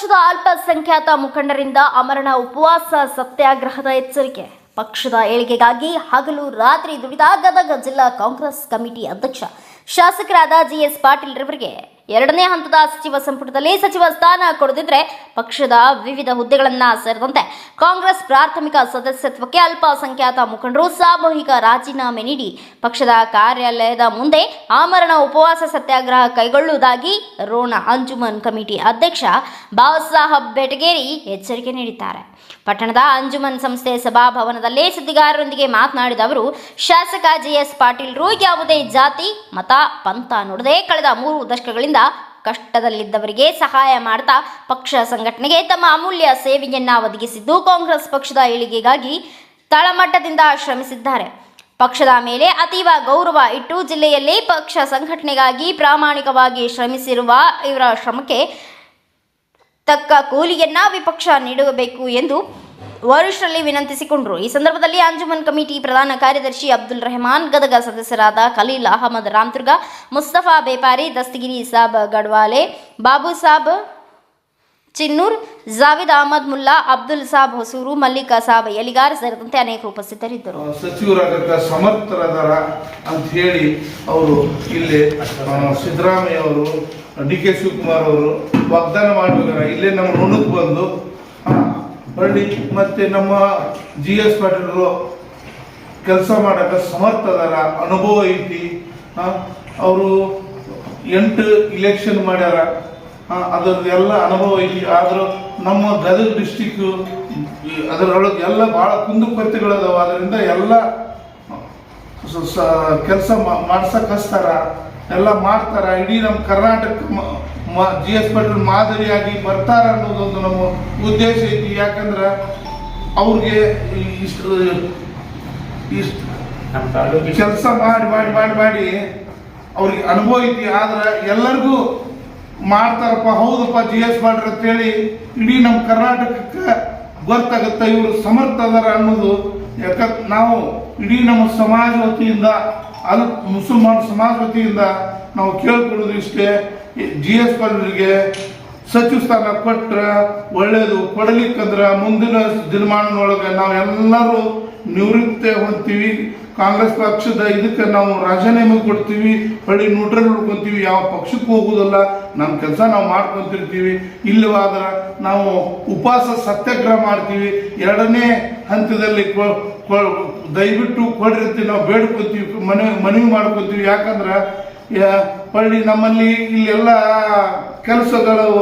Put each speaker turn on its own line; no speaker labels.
ಪಕ್ಷದ ಅಲ್ಪಸಂಖ್ಯಾತ ಮುಖಂಡರಿಂದ ಆಮರಣ ಉಪವಾಸ ಸತ್ಯಾಗ್ರಹದ ಎಚ್ಚರಿಕೆ. ಪಕ್ಷದ ಏಳಿಗೆಗಾಗಿ ಹಗಲು ರಾತ್ರಿ ದುಡಿದ ಗದಗ ಜಿಲ್ಲಾ ಕಾಂಗ್ರೆಸ್ ಕಮಿಟಿ ಅಧ್ಯಕ್ಷ ಶಾಸಕರಾದ ಜಿಎಸ್ ಪಾಟೀಲ್ ರವರಿಗೆ ಎರಡನೇ ಹಂತದ ಸಚಿವ ಸಂಪುಟದಲ್ಲಿ ಸಚಿವ ಸ್ಥಾನ ಕೊಡದಿದ್ರೆ ಪಕ್ಷದ ವಿವಿಧ ಹುದ್ದೆಗಳನ್ನು ಸೇರಿದಂತೆ ಕಾಂಗ್ರೆಸ್ ಪ್ರಾಥಮಿಕ ಸದಸ್ಯತ್ವಕ್ಕೆ ಅಲ್ಪಸಂಖ್ಯಾತ ಮುಖಂಡರು ಸಾಮೂಹಿಕ ರಾಜೀನಾಮೆ ನೀಡಿ ಪಕ್ಷದ ಕಾರ್ಯಾಲಯದ ಮುಂದೆ ಆಮರಣ ಉಪವಾಸ ಸತ್ಯಾಗ್ರಹ ಕೈಗೊಳ್ಳುವುದಾಗಿ ರೋಣ ಅಂಜುಮನ್ ಕಮಿಟಿ ಅಧ್ಯಕ್ಷ ಬಾಬಾಸಾಹೇಬ್ ಬೆಟಗೇರಿ ಎಚ್ಚರಿಕೆ ನೀಡಿದ್ದಾರೆ. ಪಟ್ಟಣದ ಅಂಜುಮನ್ ಸಂಸ್ಥೆ ಸಭಾಭವನದಲ್ಲಿ ಸುದ್ದಿಗಾರರೊಂದಿಗೆ ಮಾತನಾಡಿದ ಅವರು, ಶಾಸಕ ಜಿಎಸ್ ಪಾಟೀಲ್ರು ಯಾವುದೇ ಜಾತಿ ಮತ ಪಂಥ ನೋಡದೆ ಕಳೆದ 3 ದಶಕಗಳಿಂದ ಕಷ್ಟದಲ್ಲಿದ್ದವರಿಗೆ ಸಹಾಯ ಮಾಡ್ತಾ ಪಕ್ಷ ಸಂಘಟನೆಗೆ ತಮ್ಮ ಅಮೂಲ್ಯ ಸೇವೆಯನ್ನ ಒದಗಿಸಿದ್ದು ಕಾಂಗ್ರೆಸ್ ಪಕ್ಷದ ಏಳಿಗೆಗಾಗಿ ತಳಮಟ್ಟದಿಂದ ಶ್ರಮಿಸಿದ್ದಾರೆ. ಪಕ್ಷದ ಮೇಲೆ ಅತೀವ ಗೌರವ ಇಟ್ಟು ಜಿಲ್ಲೆಯಲ್ಲಿ ಪಕ್ಷ ಸಂಘಟನೆಗಾಗಿ ಪ್ರಾಮಾಣಿಕವಾಗಿ ಶ್ರಮಿಸಿರುವ ಇವರ ಶ್ರಮಕ್ಕೆ ತಕ್ಕ ಕೂಲಿಯನ್ನ ವಿಪಕ್ಷ ನೀಡಬೇಕು ಎಂದು ವರಿಷ್ಠರಲ್ಲಿ ವಿನಂತಿಸಿಕೊಂಡರು. ಈ ಸಂದರ್ಭದಲ್ಲಿ ಅಂಜುಮನ್ ಕಮಿಟಿ ಪ್ರಧಾನ ಕಾರ್ಯದರ್ಶಿ ಅಬ್ದುಲ್ ರೆಹಮಾನ್, ಗದಗ ಸದಸ್ಯರಾದ ಖಲೀಲ್ ಅಹಮದ್ ರಾಮದುರ್ಗ, ಮುಸ್ತಫಾ ಬೇಪಾರಿ, ದಸ್ತಗಿರಿ ಸಾಬ್ ಗಡ್ವಾಲೆ, ಬಾಬು ಸಾಬ್ ಚಿನ್ನೂರ್, ಜಾವಿದ್ ಅಹಮದ್ ಮುಲ್ಲಾ, ಅಬ್ದುಲ್ ಸಾಬ್ ಹೊಸೂರು, ಮಲ್ಲಿಕಾ ಸಾಬ್ ಎಲಿಗಾರ್ ಸೇರಿದಂತೆ ಅನೇಕರು ಉಪಸ್ಥಿತರಿದ್ದರು.
ಸಚಿವರಾಗಕ್ಕ ಸಮರ್ಥರಾದಾರ ಅಂತ ಹೇಳಿ ಅವರು ಇಲ್ಲಿ ಸಿದ್ದರಾಮಯ್ಯ ಅವರು, ಡಿ.ಕೆ. ಶಿವಕುಮಾರ್ ಅವರು ವಾಗ್ದಾನ ಮಾಡಬೇಕಾರೆ ಇಲ್ಲೇ ನಮ್ಮ ಋಣಕ್ಕೆ ಬಂದು ಹೊಳ್ಳಿ ಮತ್ತೆ ನಮ್ಮ ಜಿಎಸ್ ಪಾಟೀಲರು ಕೆಲಸ ಮಾಡಕ್ಕೆ ಸಮರ್ಥದಾರ, ಅನುಭವ ಐತಿ. ಅವರು 8 ಇಲೆಕ್ಷನ್ ಮಾಡ್ಯಾರ, ಅದರದೆಲ್ಲ ಅನುಭವ ಐತಿ. ಆದರೂ ನಮ್ಮ ಗದಗ ಡಿಸ್ಟಿಕ್ ಅದರೊಳಗೆ ಎಲ್ಲ ಭಾಳ ಕುಂದುಕೊರತೆಗಳದಾವ. ಅದರಿಂದ ಎಲ್ಲ ಕೆಲಸ ಮಾಡ್ಸಕ್ಕಿಸ್ತಾರ, ಎಲ್ಲ ಮಾಡ್ತಾರ. ಇಡೀ ನಮ್ಮ ಕರ್ನಾಟಕ ಜಿಎಸ್ ಪಾಟೀಲ್ ಮಾದರಿಯಾಗಿ ಬರ್ತಾರ ಅನ್ನೋದೊಂದು ನಮ್ಮ ಉದ್ದೇಶ ಐತಿ. ಯಾಕಂದ್ರೆ ಅವ್ರಿಗೆ ಇಷ್ಟು ಕೆಲಸ ಮಾಡಿ ಮಾಡಿ ಮಾಡಿ ಮಾಡಿ ಅವ್ರಿಗೆ ಅನುಭವ ಐತಿ. ಆದ್ರೆ ಎಲ್ಲರಿಗೂ ಮಾಡ್ತಾರಪ್ಪ, ಹೌದಪ್ಪ ಜಿಎಸ್ ಪಾಟೀಲ್ ಅಂತೇಳಿ ಇಡೀ ನಮ್ಮ ಕರ್ನಾಟಕಕ್ಕೆ ಗೊತ್ತಾಗುತ್ತೆ ಇವರು ಸಮರ್ಥ ಅದಾರ ಅನ್ನೋದು. ಯಾಕಂದ್ರೆ ನಾವು ಇಡೀ ನಮ್ಮ ಸಮಾಜ ವತಿಯಿಂದ ಮುಸಲ್ಮಾನ್ ಸಮಾಜ ವತಿಯಿಂದ ನಾವು ಕೇಳ್ಕೊಳ್ಳೋದು ಇಷ್ಟೇ, ಜಿಎಸ್ ಪಾಟೀಲ್ರಿಗೆ ಸಚಿವ ಸ್ಥಾನ ಕೊಟ್ಟರೆ ಒಳ್ಳೇದು. ಕೊಡಲಿಕ್ಕಂದ್ರೆ ಮುಂದಿನ ದಿನಮಾನದೊಳಗೆ ನಾವೆಲ್ಲರೂ ನಿವೃತ್ತಿ ಹೊಂದ್ತೀವಿ. ಕಾಂಗ್ರೆಸ್ ಪಕ್ಷದ ಇದಕ್ಕೆ ನಾವು ರಾಜೀನಾಮೆ ಕೊಡ್ತೀವಿ, ಹೊಳ್ಳಿ ನ್ಯೂಟ್ರಲ್ ಉಳ್ಕೊತೀವಿ, ಯಾವ ಪಕ್ಷಕ್ಕೂ ಹೋಗೋದಲ್ಲ, ನಮ್ಮ ಕೆಲಸ ನಾವು ಮಾಡ್ಕೊತಿರ್ತೀವಿ. ಇಲ್ಲವಾದ್ರೆ ನಾವು ಉಪವಾಸ ಸತ್ಯಾಗ್ರಹ ಮಾಡ್ತೀವಿ. ಎರಡನೇ ಹಂತದಲ್ಲಿ ದಯವಿಟ್ಟು ಕೊಡ್ರಿ ನಾವು ಬೇಡ್ಕೊತೀವಿ, ಮನವಿ ಮಾಡ್ಕೊತೀವಿ. ಯಾಕಂದ್ರೆ ಹೊಳ್ಳಿ ನಮ್ಮಲ್ಲಿ ಇಲ್ಲೆಲ್ಲ ಕೆಲಸಗಳು